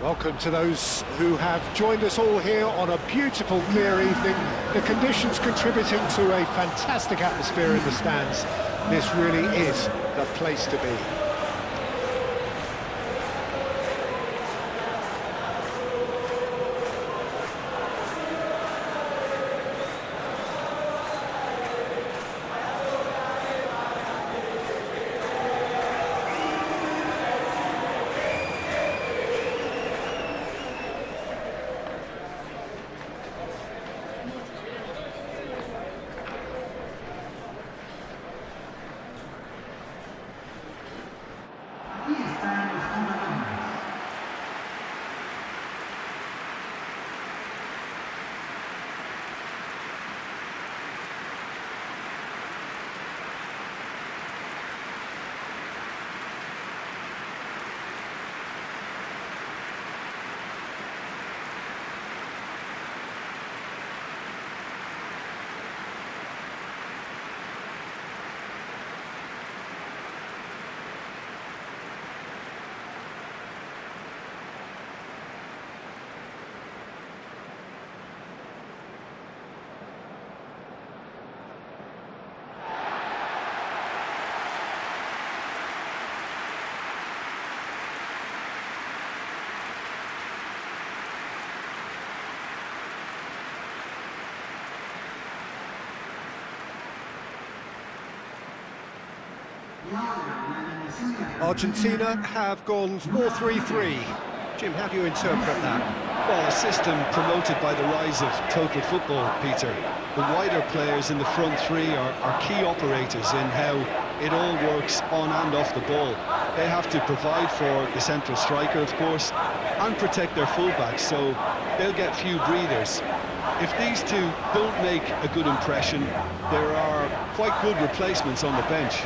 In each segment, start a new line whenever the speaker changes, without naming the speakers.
Welcome to those who have joined us all here on a beautiful, clear evening. The conditions contributing to a fantastic atmosphere in the stands. This really is the place to be. Argentina have gone 4-3-3. Jim, how do you interpret that?
Well, a system promoted by the rise of total football, Peter. The wider players in the front three are key operators in how it all works on and off the ball. They have to provide for the central striker, of course, and protect their fullbacks, so they'll get few breathers. If these two don't make a good impression, there are quite good replacements on the bench.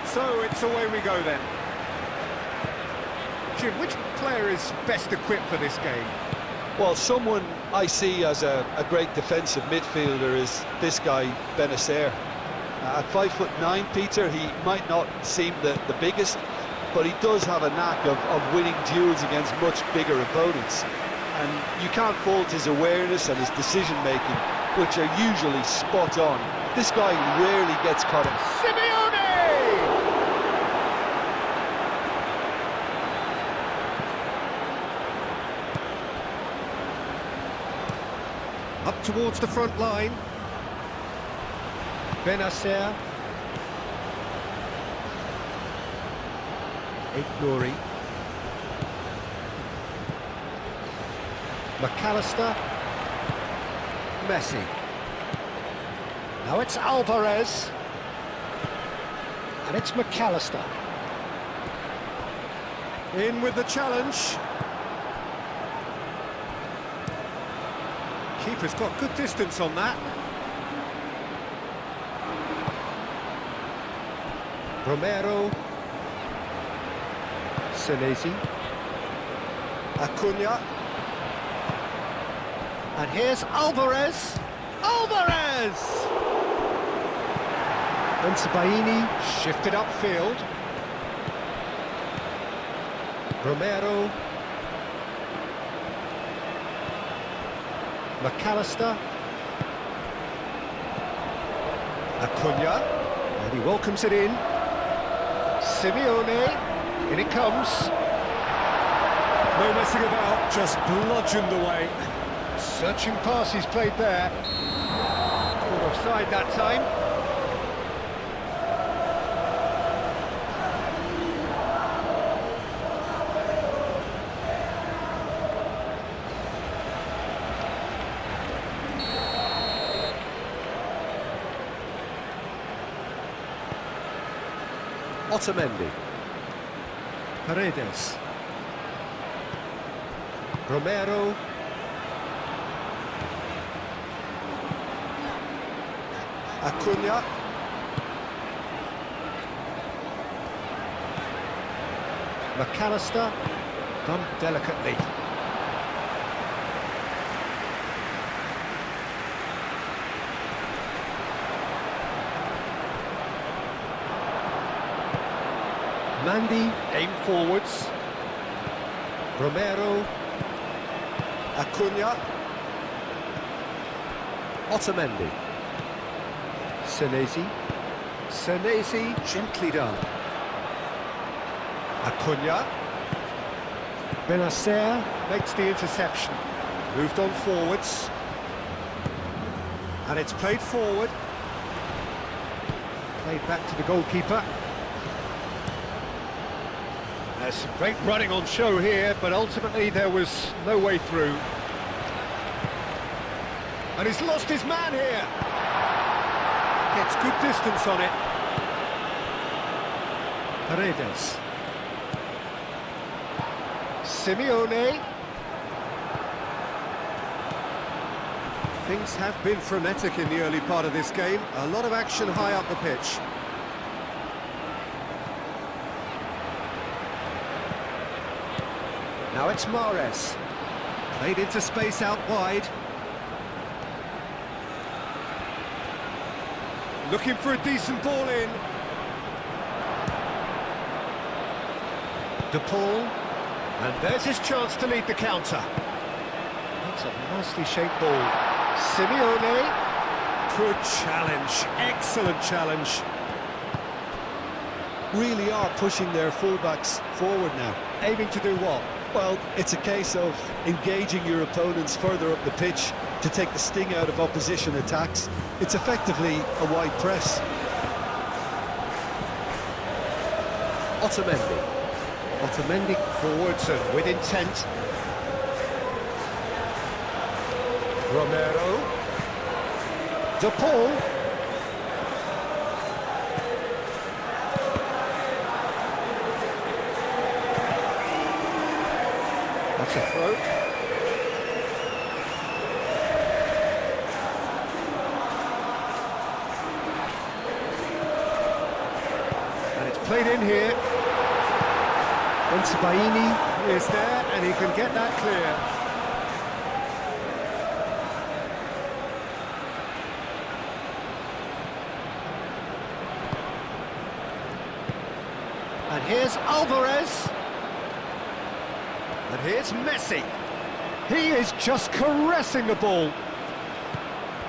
So it's away we go then. Jim, which player is best equipped for this game?
Well, someone I see as a great defensive midfielder is this guy, Benacer. At 5'9", Peter, he might not seem the biggest, but he does have a knack of winning duels against much bigger opponents. And you can't fault his awareness and his decision-making, which are usually spot on. This guy rarely gets caught up.
Simeone! Up towards the front line. Benacer. Ignori. McAllister. Messi. Now it's Alvarez. And it's McAllister. In with the challenge. Keeper's got good distance on that. Romero. Senesi. Acuna. And here's Alvarez. Alvarez! And Sabaini shifted upfield. Romero. McAllister. Acuna. And he welcomes it in. Simeone. In it comes. No messing about, just bludgeoned away. Searching pass he's played there. Caught offside that time. Otamendi. Paredes. Romero. Acuna. McAllister. Done delicately. Mandy, aim forwards. Romero. Acuna. Otamendi. Senesi. Senesi, gently done. Acuna. Benacer makes the interception. Moved on forwards. And it's played forward. Played back to the goalkeeper. There's some great running on show here, but ultimately there was no way through. And he's lost his man here. Gets good distance on it. Paredes. Simeone. Things have been frenetic in the early part of this game. A lot of action high up the pitch. Now it's Mahrez. Played into space out wide. Looking for a decent ball in. De Paul. And there's his chance to lead the counter. That's a nicely shaped ball. Simeone. Good challenge. Excellent challenge.
Really are pushing their fullbacks forward now.
Aiming to do what?
Well, it's a case of engaging your opponents further up the pitch to take the sting out of opposition attacks. It's effectively a wide press.
Otamendi. Otamendi forwards and with intent. Romero. De Paul. That's a throw. And it's played in here. Baini is there, and he can get that clear. And here's Alvarez. And here's Messi. He is just caressing the ball.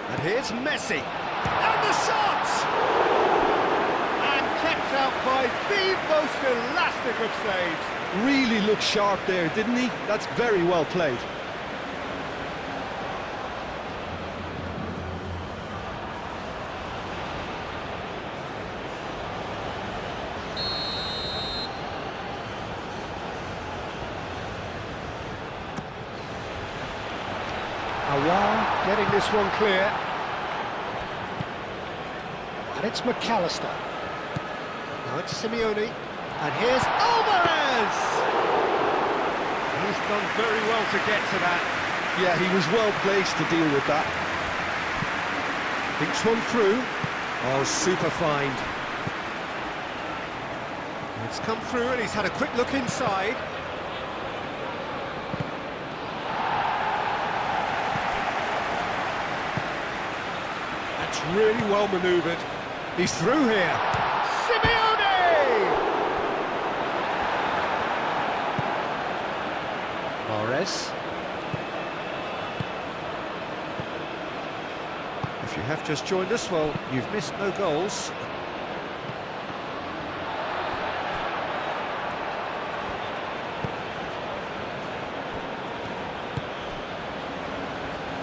And here's Messi. And the shot! And kept out by the most elastic of saves.
Really looked sharp there, didn't he? That's very well played.
Aouar getting this one clear. And it's McAllister. Now it's Simeone. And here's Alvarez! He's done very well to get to that.
Yeah, he was well placed to deal with that.
Thinks one through. Oh, super find. It's come through and he's had a quick look inside. That's really well manoeuvred. He's through here. Simeone! Mahrez. If you have just joined us, well, you've missed no goals.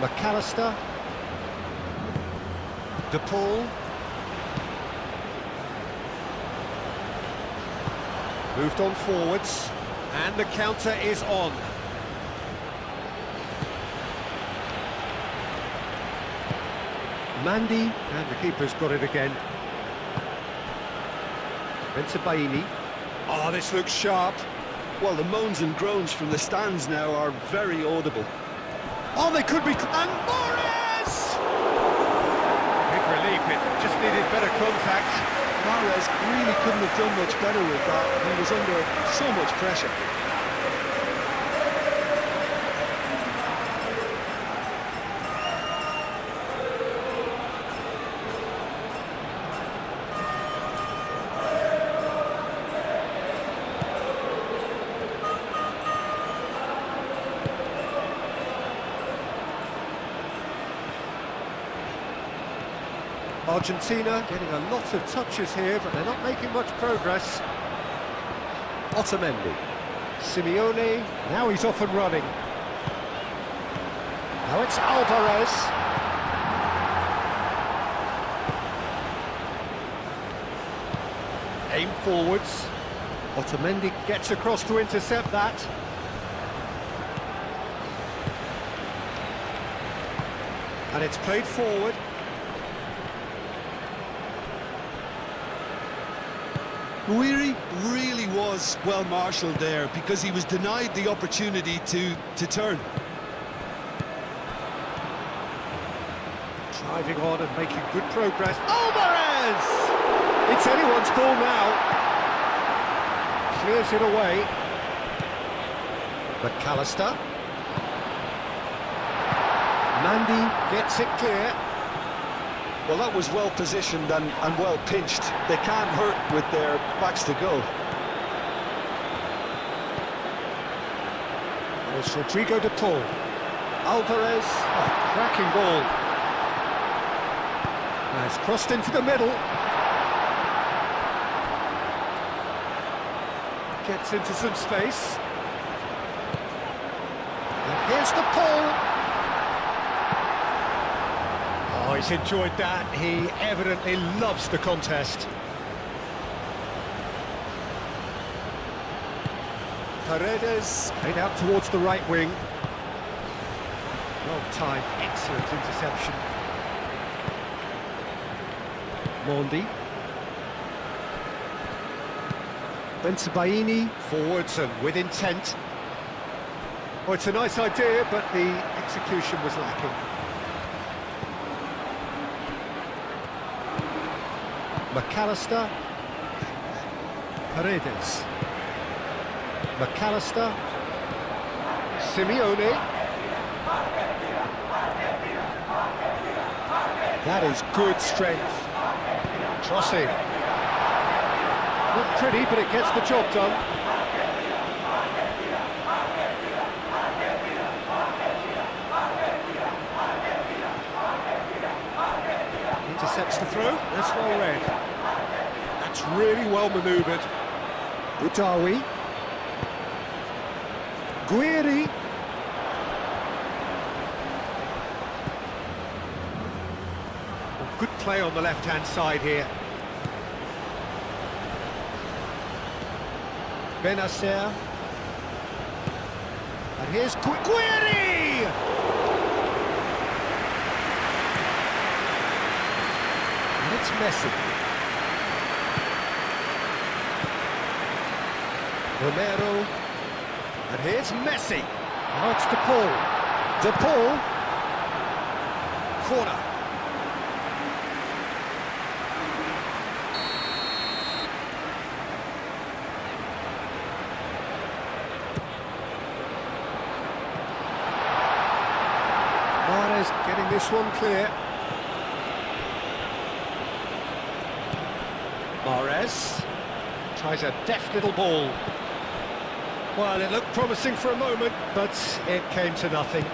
McAllister. De Paul. Moved on forwards. And the counter is on. Mandy, and the keeper's got it again. Baini. Oh, this looks sharp.
Well, the moans and groans from the stands now are very audible.
Oh, they could be... And Morris! Big relief, it just needed better contact.
Mahrez really couldn't have done much better with that. He was under so much pressure.
Argentina getting a lot of touches here, but they're not making much progress. Otamendi. Simeone, now he's off and running. Now it's Alvarez. Aim forwards. Otamendi gets across to intercept that. And it's played forward.
Guiri really was well marshalled there because he was denied the opportunity to turn.
Driving on and making good progress. Alvarez! It's anyone's ball now. Clears it away. McAllister. Mandy gets it clear.
Well, that was well positioned and well pinched. They can't hurt with their backs to go.
And it's Rodrigo de Paul. Alvarez, cracking ball. Has crossed into the middle. Gets into some space. And here's de Paul. Oh, he's enjoyed that. He evidently loves the contest. Paredes played out towards the right wing. Well timed, excellent interception. Mondi. Bensebaini forwards and with intent. Oh, it's a nice idea, but the execution was lacking. McAllister. Paredes. McAllister. Simeone. That is good strength. Crossing. Not pretty, but it gets the job done. Intercepts the throw. That's well read. That's really well manoeuvred. Udawi. Guiri. Good play on the left-hand side here. Benacer. And here's Guiri! And it's Messi. Romero. And here's Messi. Now it's de Paul. De Paul. Corner. Mahrez getting this one clear. Mahrez tries a deft little ball. Well, it looked promising for a moment, but it came to nothing.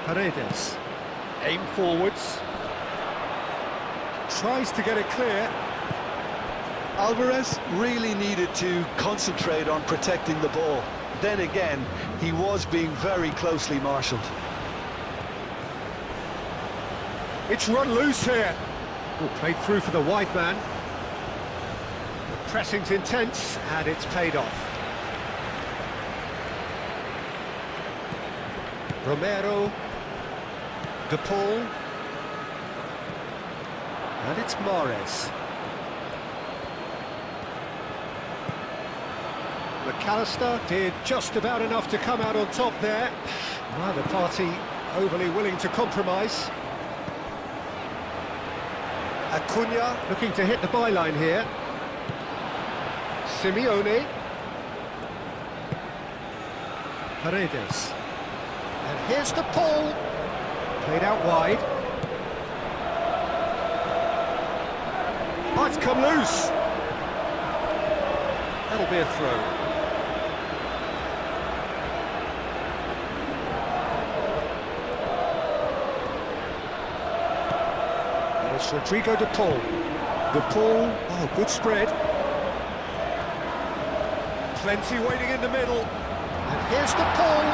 Paredes. Aim forwards. Tries to get it clear.
Alvarez really needed to concentrate on protecting the ball. Then again, he was being very closely marshalled.
It's run loose here. Oh, played through for the wide man. The pressing's intense, and it's paid off. Romero. De Paul. And it's Mahrez. McAllister did just about enough to come out on top there. Neither party overly willing to compromise. Acuna looking to hit the byline here. Simeone. Paredes. And here's the pull. Played out wide. Might come loose. That'll be a throw. And it's Rodrigo de Paul. De Paul, oh, good spread. Plenty waiting in the middle. And here's the pull.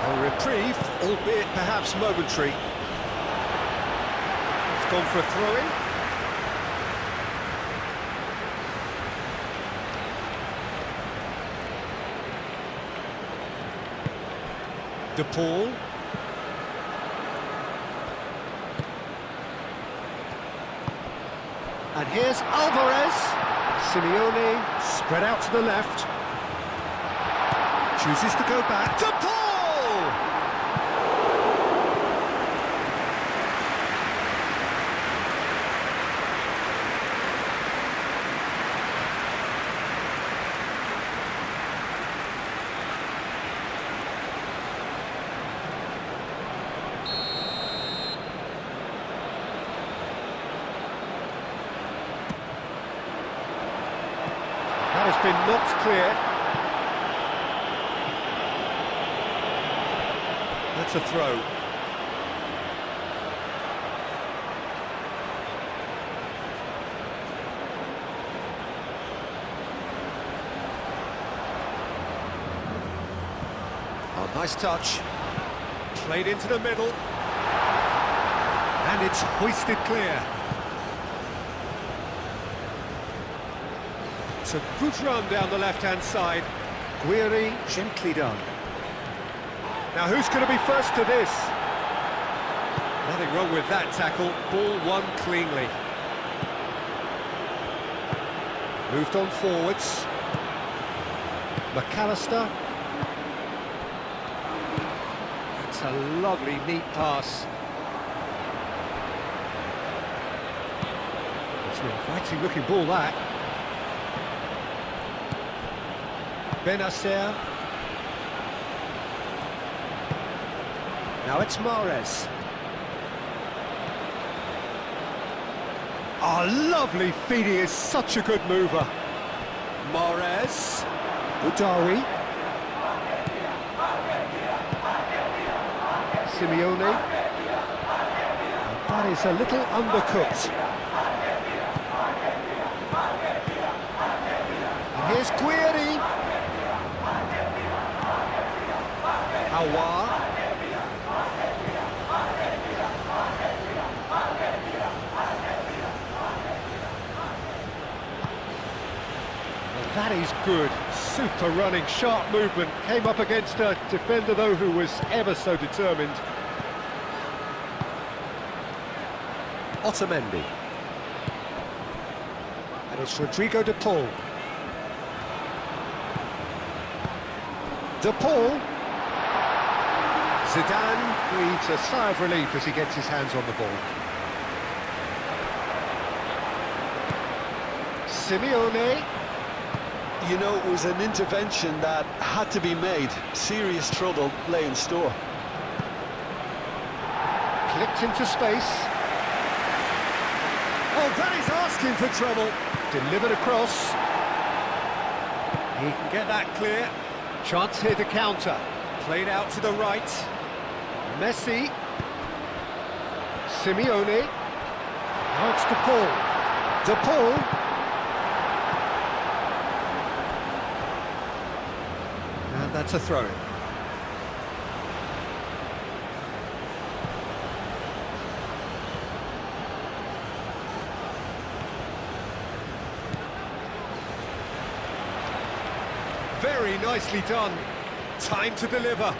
A reprieve, albeit perhaps momentary. It's gone for a throw-in. De Paul. And here's Alvarez. Simeone spread out to the left. Chooses to go back. De Paul! That has been knocked clear. That's a throw. Oh, nice touch. Played into the middle. And it's hoisted clear. It's a good run down the left-hand side. Guiri, gently done. Now who's going to be first to this? Nothing wrong with that tackle. Ball won cleanly. Moved on forwards. McAllister. That's a lovely, neat pass. It's an inviting looking ball, that. Benacer. Now it's Mahrez. Oh, lovely feed, he is such a good mover. Mahrez. Udawi. Simeone. That is a little undercooked. And here's Guiri. Aouar. That is good. Super running, sharp movement. Came up against a defender, though, who was ever so determined. Otamendi. And it's Rodrigo de Paul. De Paul. Zidane breathes a sigh of relief as he gets his hands on the ball. Simeone.
You know, it was an intervention that had to be made. Serious trouble lay in store.
Clipped into space. Oh, that is asking for trouble. Delivered across. He can get that clear. Chance here to counter. Played out to the right. Messi. Simeone. Now it's De Paul. De Paul. And that's a throw-in. Very nicely done. Time to deliver.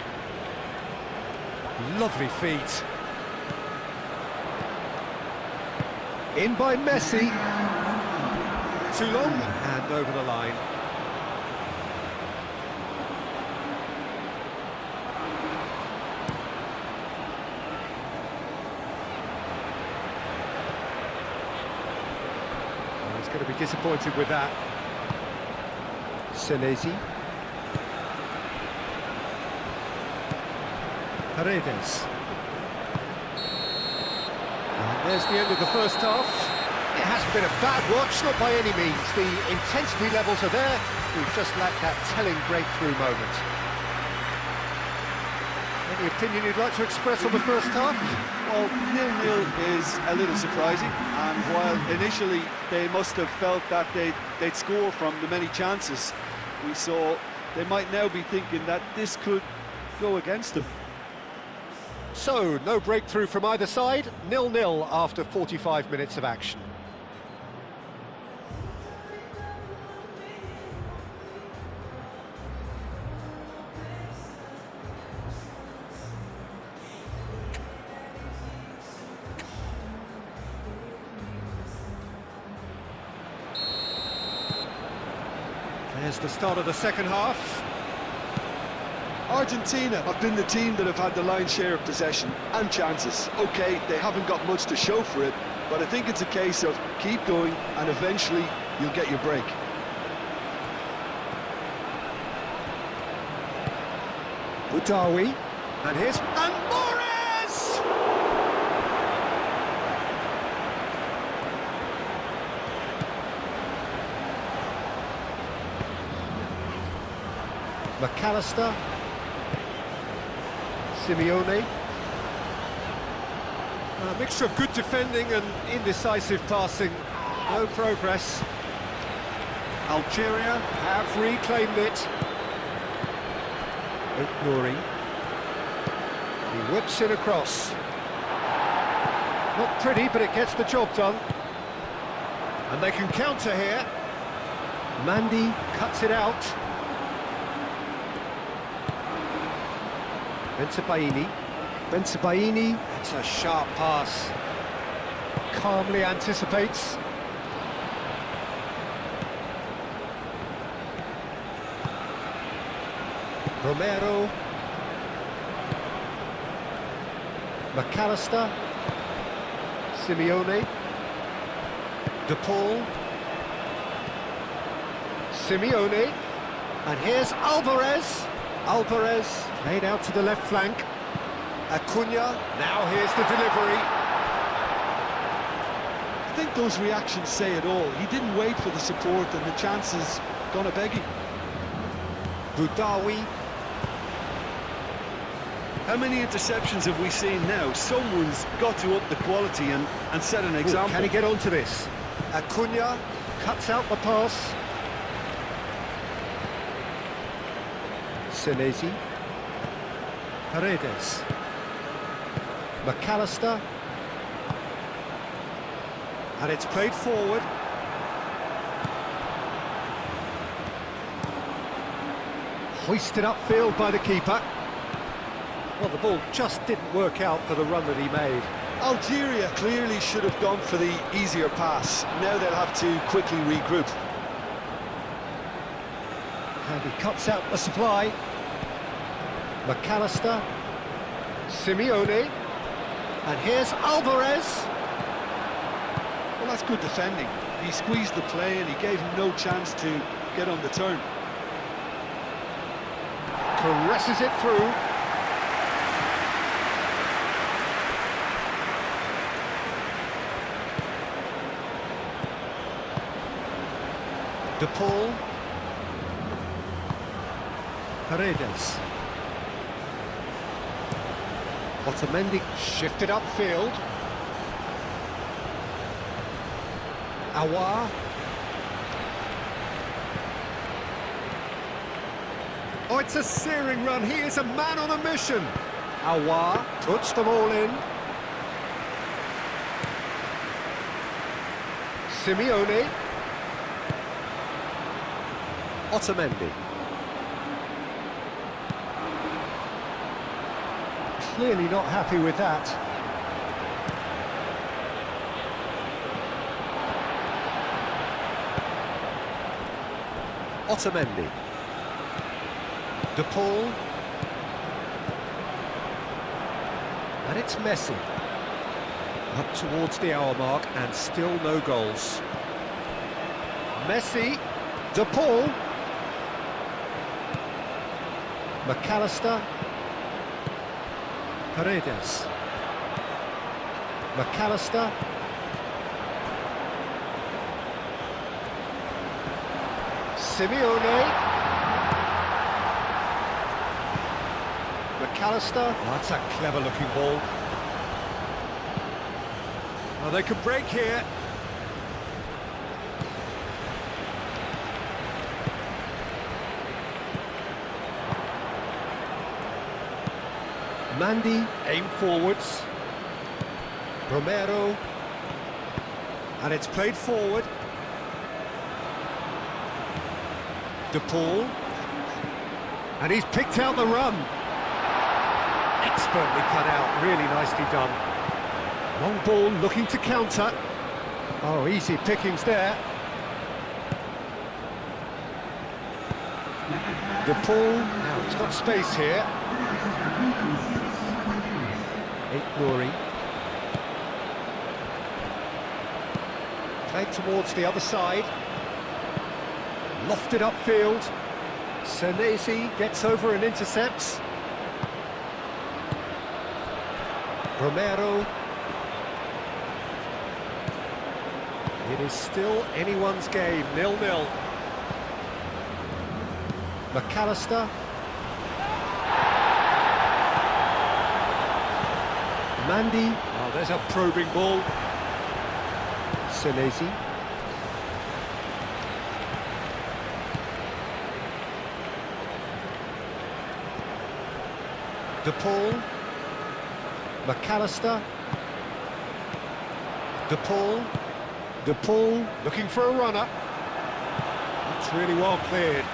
Lovely feet. In by Messi. Too long, and over the line. Well, he's going to be disappointed with that. Senesi. Paredes. And there's the end of the first half. It hasn't been a bad watch, not by any means. The intensity levels are there. We've just lacked that telling breakthrough moment. Any opinion you'd like to express on the first half?
Well, 0-0 is a little surprising, and while initially they must have felt that they'd score from the many chances we saw, they might now be thinking that this could go against them.
So, no breakthrough from either side, 0-0 after 45 minutes of action. There's the start of the second half.
Argentina have been the team that have had the lion's share of possession and chances. Okay, they haven't got much to show for it, but I think it's a case of keep going and eventually you'll get your break.
Boudaoui, and here's... And Morris! McAllister. Simeone. A mixture of good defending and indecisive passing. No progress. Algeria have reclaimed it. Nouri. He whips it across. Not pretty, but it gets the job done. And they can counter here. Mandy cuts it out. Bensebaini, it's a sharp pass. Calmly anticipates. Romero. McAllister. Simeone. De Paul. Simeone. And here's Alvarez. Alvarez played out to the left flank. Acuna, now here's the delivery.
I think those reactions say it all. He didn't wait for the support and the chances gonna beg him.
Boudaoui.
How many interceptions have we seen now? Someone's got to up the quality and set an example.
Can he get onto this? Acuna cuts out the pass. Senesi. Paredes. McAllister. And it's played forward. Hoisted upfield by the keeper. Well, the ball just didn't work out for the run that he made.
Algeria clearly should have gone for the easier pass. Now they'll have to quickly regroup.
And he cuts out the supply. McAllister. Simeone. And here's Alvarez.
Well, that's good defending. He squeezed the play and he gave him no chance to get on the turn.
Caresses it through. De Paul. Paredes. Otamendi shifted upfield. Aouar. Oh, it's a searing run. He is a man on a mission. Aouar puts them all in. Simeone. Otamendi. Clearly not happy with that. Otamendi. De Paul. And it's Messi. Up towards the hour mark and still no goals. Messi. De Paul. McAllister. Paredes. McAllister. Simeone. McAllister. Oh, that's a clever looking ball. Oh, they could break here. Mandy, aim forwards. Romero. And it's played forward. De Paul. And he's picked out the run. Expertly cut out, really nicely done. Long ball looking to counter. Oh, easy pickings there. De Paul, now he's got space here. Nouri. Played towards the other side. Lofted upfield. Senesi gets over and intercepts. Romero. It is still anyone's game, 0-0. McAllister. Mandy. Oh, there's a probing ball. Senesi. De Paul. McAllister. De Paul. De Paul looking for a runner. That's really well cleared.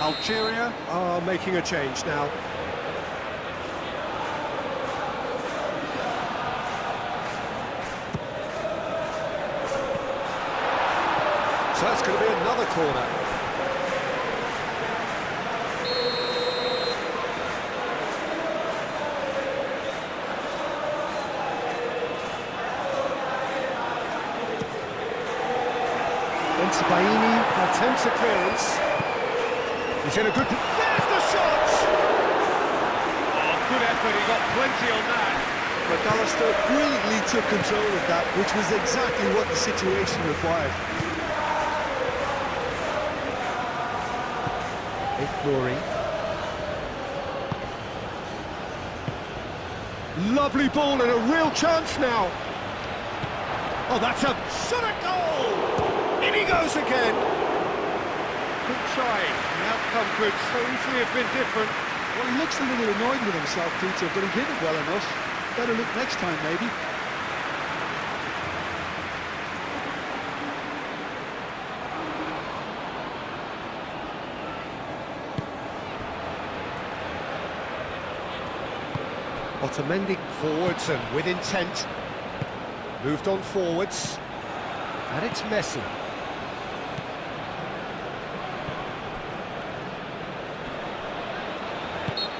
Algeria are making a change now. So that's going to be another corner. Baini attempts a clearance. He's in a good... There's the shot! Oh, good effort, he got plenty on that.
McAllister brilliantly took control of that, which was exactly what the situation required.
Nouri. Lovely ball and a real chance now. Oh, that's a shot at goal! In he goes again. Good try. The outcome could so easily have been different.
Well, he looks a little annoyed with himself, Peter, but he did it well enough. Better look next time, maybe.
Otamendi forwards and with intent. Moved on forwards. And it's Messi.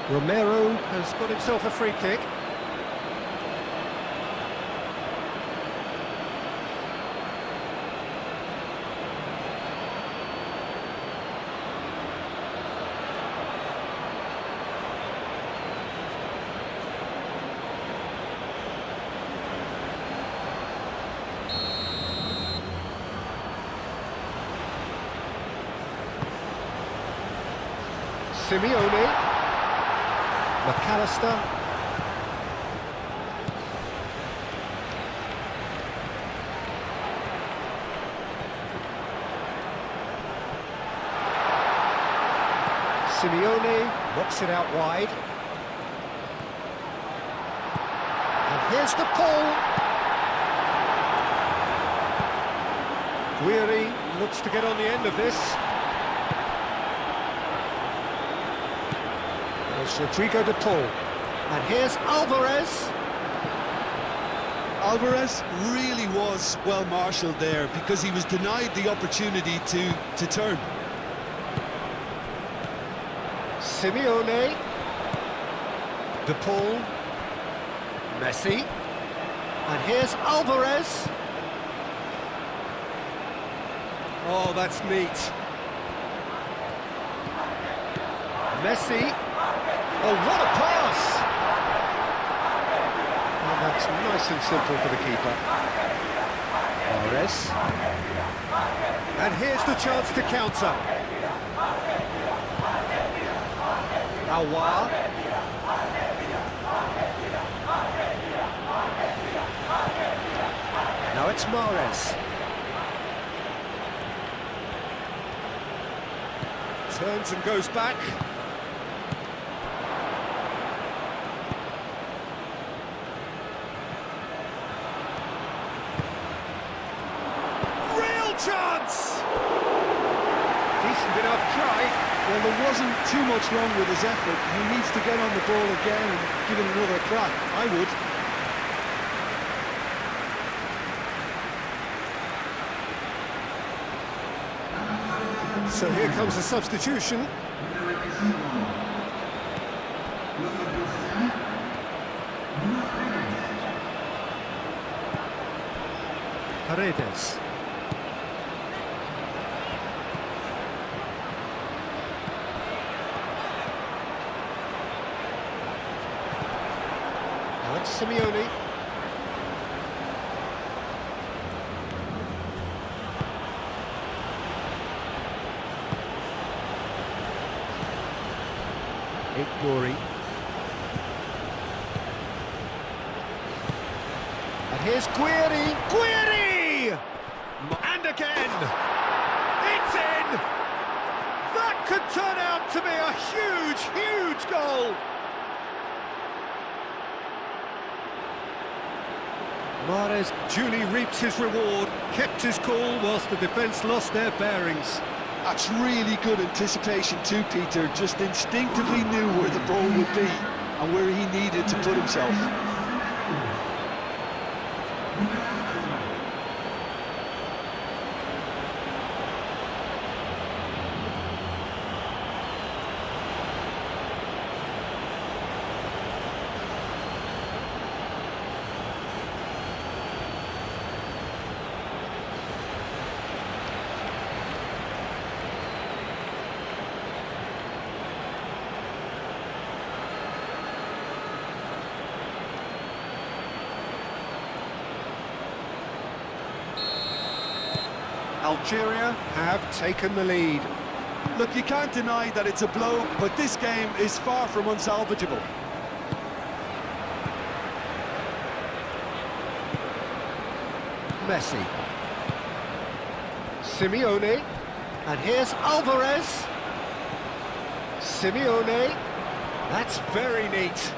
Romero has got himself a free kick. Simeone. McAllister. Simeone knocks it out wide. And here's the pull. Guiri looks to get on the end of this. It's Rodrigo de Paul. And here's Alvarez.
Alvarez really was well marshalled there because he was denied the opportunity to turn.
Simeone. De Paul. Messi. And here's Alvarez. Oh, that's neat. Messi. Oh, what a pass! And that's nice and simple for the keeper. Alvarez. And here's the chance to counter. Aouar. Now it's Mahrez. Turns and goes back. Real chance! Decent enough try.
Well, there wasn't too much wrong with his effort. He needs to get on the ball again and give it another crack. I would.
So here comes the substitution. Paredes. Now it's Simeone. Nouri. And here's Guiri! Guiri! And again! It's in! That could turn out to be a huge, huge goal! Mahrez duly reaps his reward, kept his cool whilst the defence lost their bearings.
That's really good anticipation too, Peter. Just instinctively knew where the ball would be and where he needed to put himself.
Algeria have taken the lead.
Look, you can't deny that it's a blow, but this game is far from unsalvageable.
Messi. Simeone. And here's Alvarez. Simeone. That's very neat.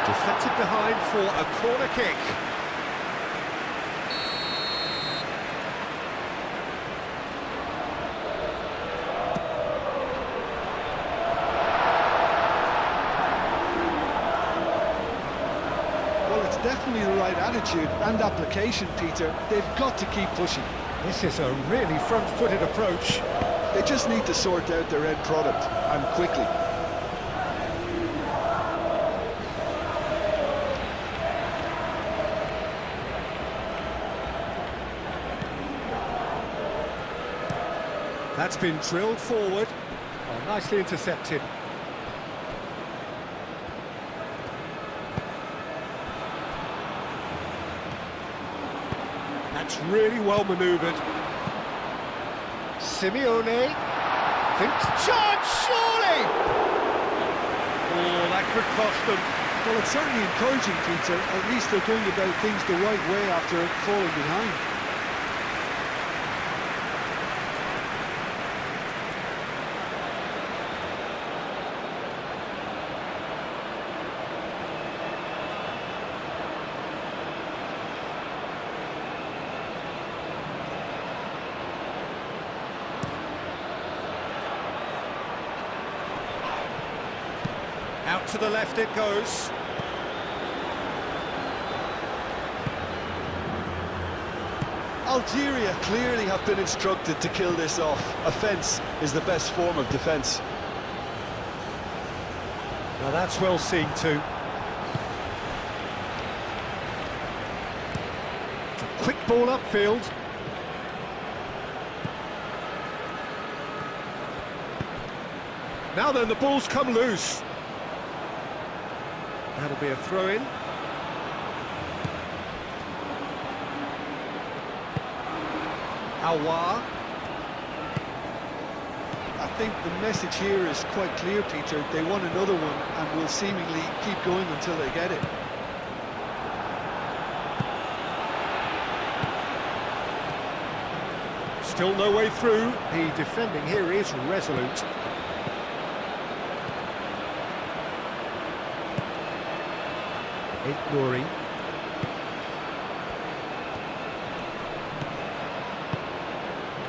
Deflected behind for a corner kick.
Well, it's definitely the right attitude and application, Peter. They've got to keep pushing.
This is a really front-footed approach.
They just need to sort out their end product, and quickly.
That's been drilled forward. Oh, nicely intercepted. That's really well manoeuvred. Simeone thinks chance, surely! Oh, that could cost them.
Well, it's certainly encouraging, Peter. At least they're going about things the right way after falling behind.
Out to the left it goes.
Algeria clearly have been instructed to kill this off. Offence is the best form of defence.
Now that's well seen too. It's a quick ball upfield. Now then, the ball's come loose. That'll be a throw-in. Aouar.
I think the message here is quite clear, Peter. They want another one and will seemingly keep going until they get it.
Still no way through. The defending here is resolute. Nouri.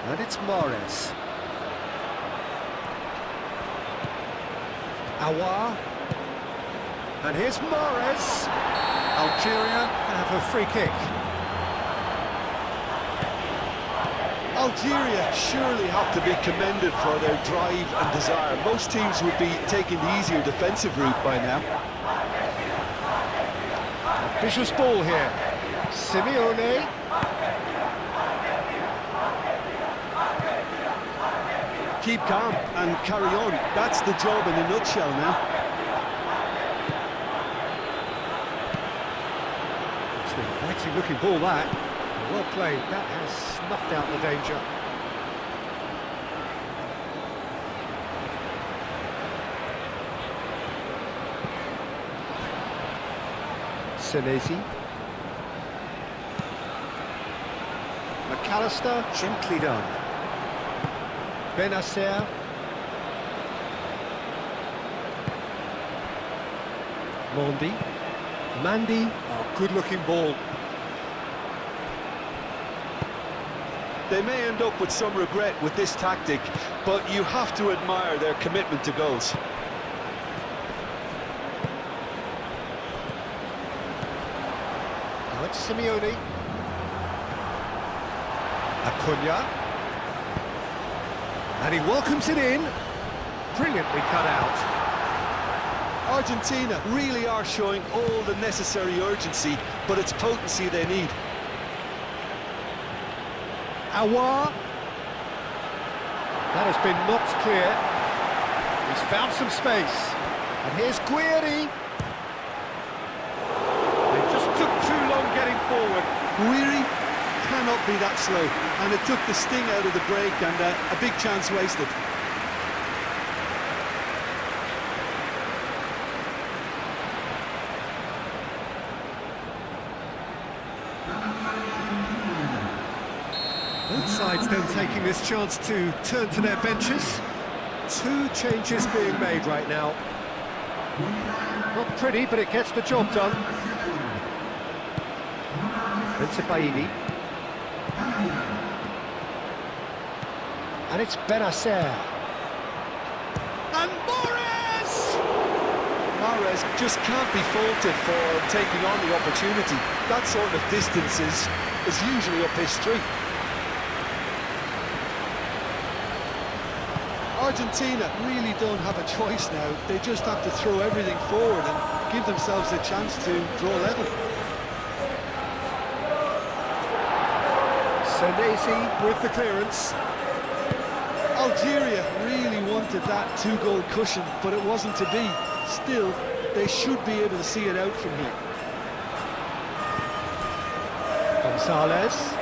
And it's Mahrez. Aouar. And here's Mahrez. Algeria have a free kick.
Algeria surely have to be commended for their drive and desire. Most teams would be taking the easier defensive route by now.
Vicious ball here. Simeone.
Keep calm and carry on. That's the job in a nutshell now.
It's an inviting looking ball that. Well played. That has snuffed out the danger. Senesi. McAllister, gently done. Benacer. Mandi. Oh, good looking ball.
They may end up with some regret with this tactic, but you have to admire their commitment to goals.
Now it's Simeone. Acuna. And he welcomes it in. Brilliantly cut out.
Argentina really are showing all the necessary urgency, but it's potency they need.
Aouar. That has been knocked clear. He's found some space. And here's Guiri. They just took too long getting forward.
Guiri cannot be that slow, and it took the sting out of the break and a big chance wasted.
Both sides then taking this chance to turn to their benches. Two changes being made right now. Not pretty, but it gets the job done. Bensebaini. And it's Benacer. And Mahrez!
Mahrez just can't be faulted for taking on the opportunity. That sort of distance is usually up his street. Argentina really don't have a choice now. They just have to throw everything forward and give themselves a chance to draw level.
Senesi with the clearance.
Algeria really wanted that two-goal cushion, but it wasn't to be. Still, they should be able to see it out from here.
Gonzalez.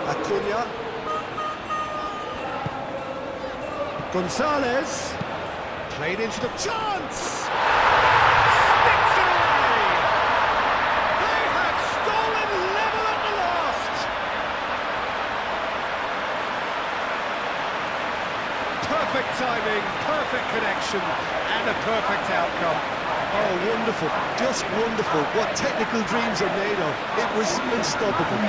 Acuna. Gonzalez. Played into the chance! Sticks it away! They have stolen level at the last! Perfect timing, perfect connection, and a perfect outcome.
Oh, wonderful, just wonderful. What technical dreams are made of. It was unstoppable.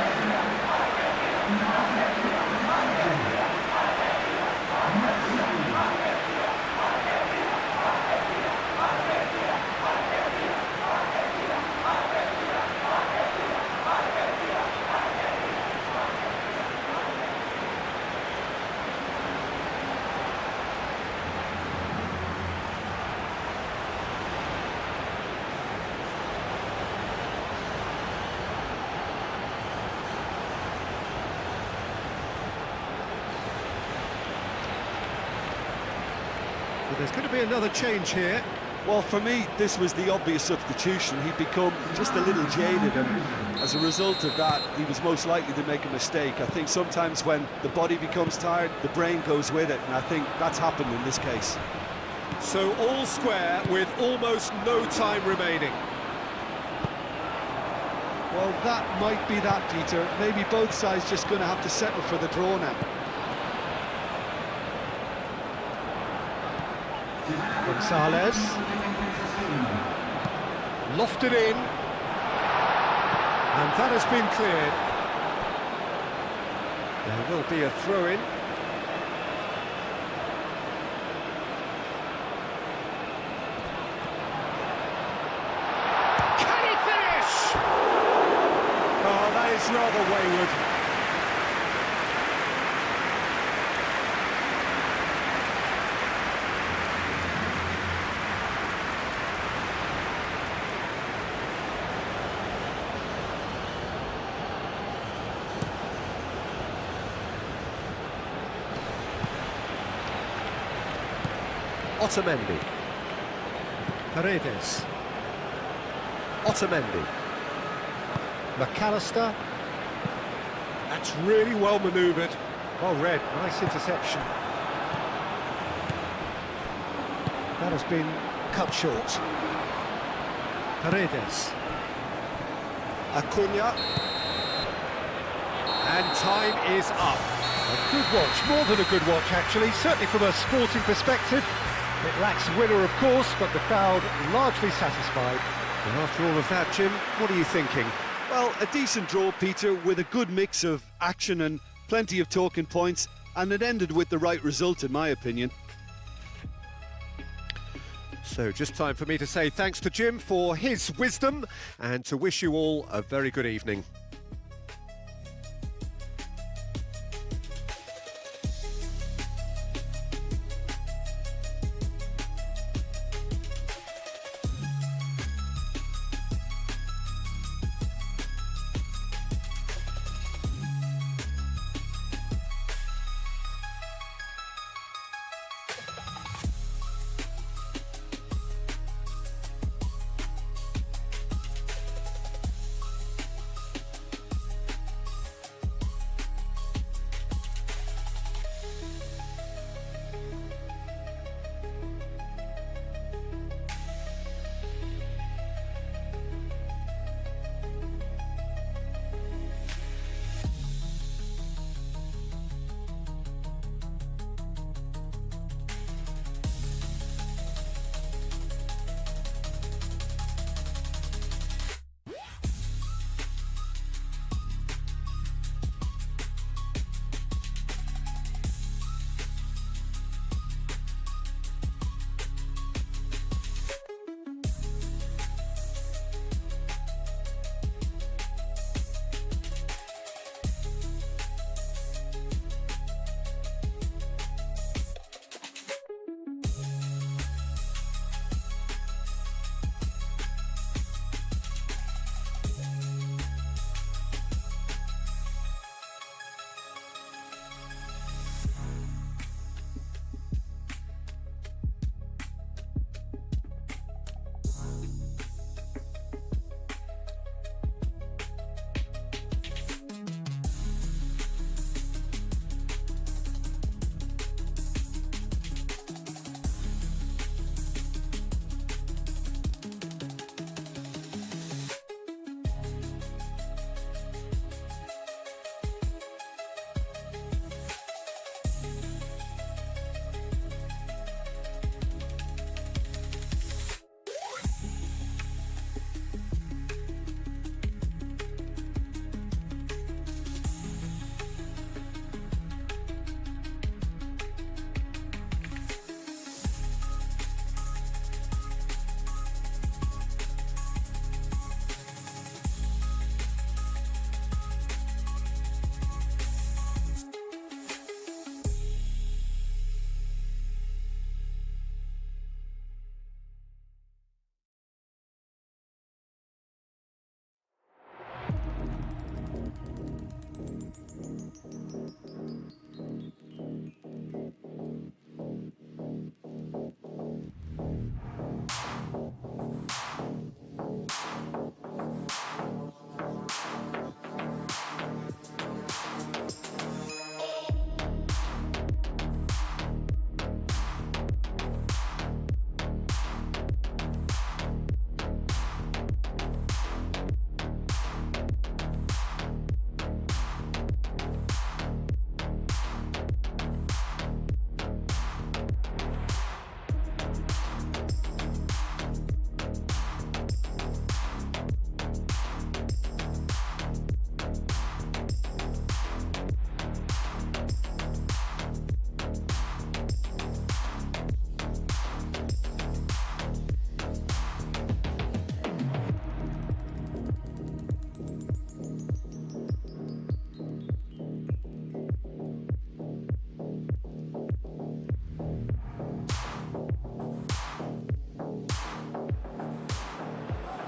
Well, there's going to be another change here.
Well, for me, this was the obvious substitution. He'd become just a little jaded, and as a result of that, he was most likely to make a mistake. I think sometimes when the body becomes tired, the brain goes with it, and I think that's happened in this case.
So all square with almost no time remaining.
Well, that might be that, Peter. Maybe both sides just going to have to settle for the draw now.
Gonzalez. Lofted in. And that has been cleared. There will be a throw-in. Can he finish? Oh, that is rather wayward. Otamendi. Paredes. Otamendi. McAllister. That's really well manoeuvred. Well read, nice interception. That has been cut short. Paredes. Acuna. And time is up. A good watch, more than a good watch actually, certainly from a sporting perspective. It lacks a winner, of course, but the crowd largely satisfied. And after all of that, Jim, what are you thinking?
Well, a decent draw, Peter, with a good mix of action and plenty of talking points, and it ended with the right result, in my opinion.
So just time for me to say thanks to Jim for his wisdom and to wish you all a very good evening.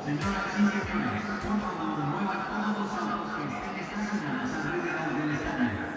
Vendrán inscripciones, por favor, muevan todos los zapatos que estén estacionados alrededor del estadio.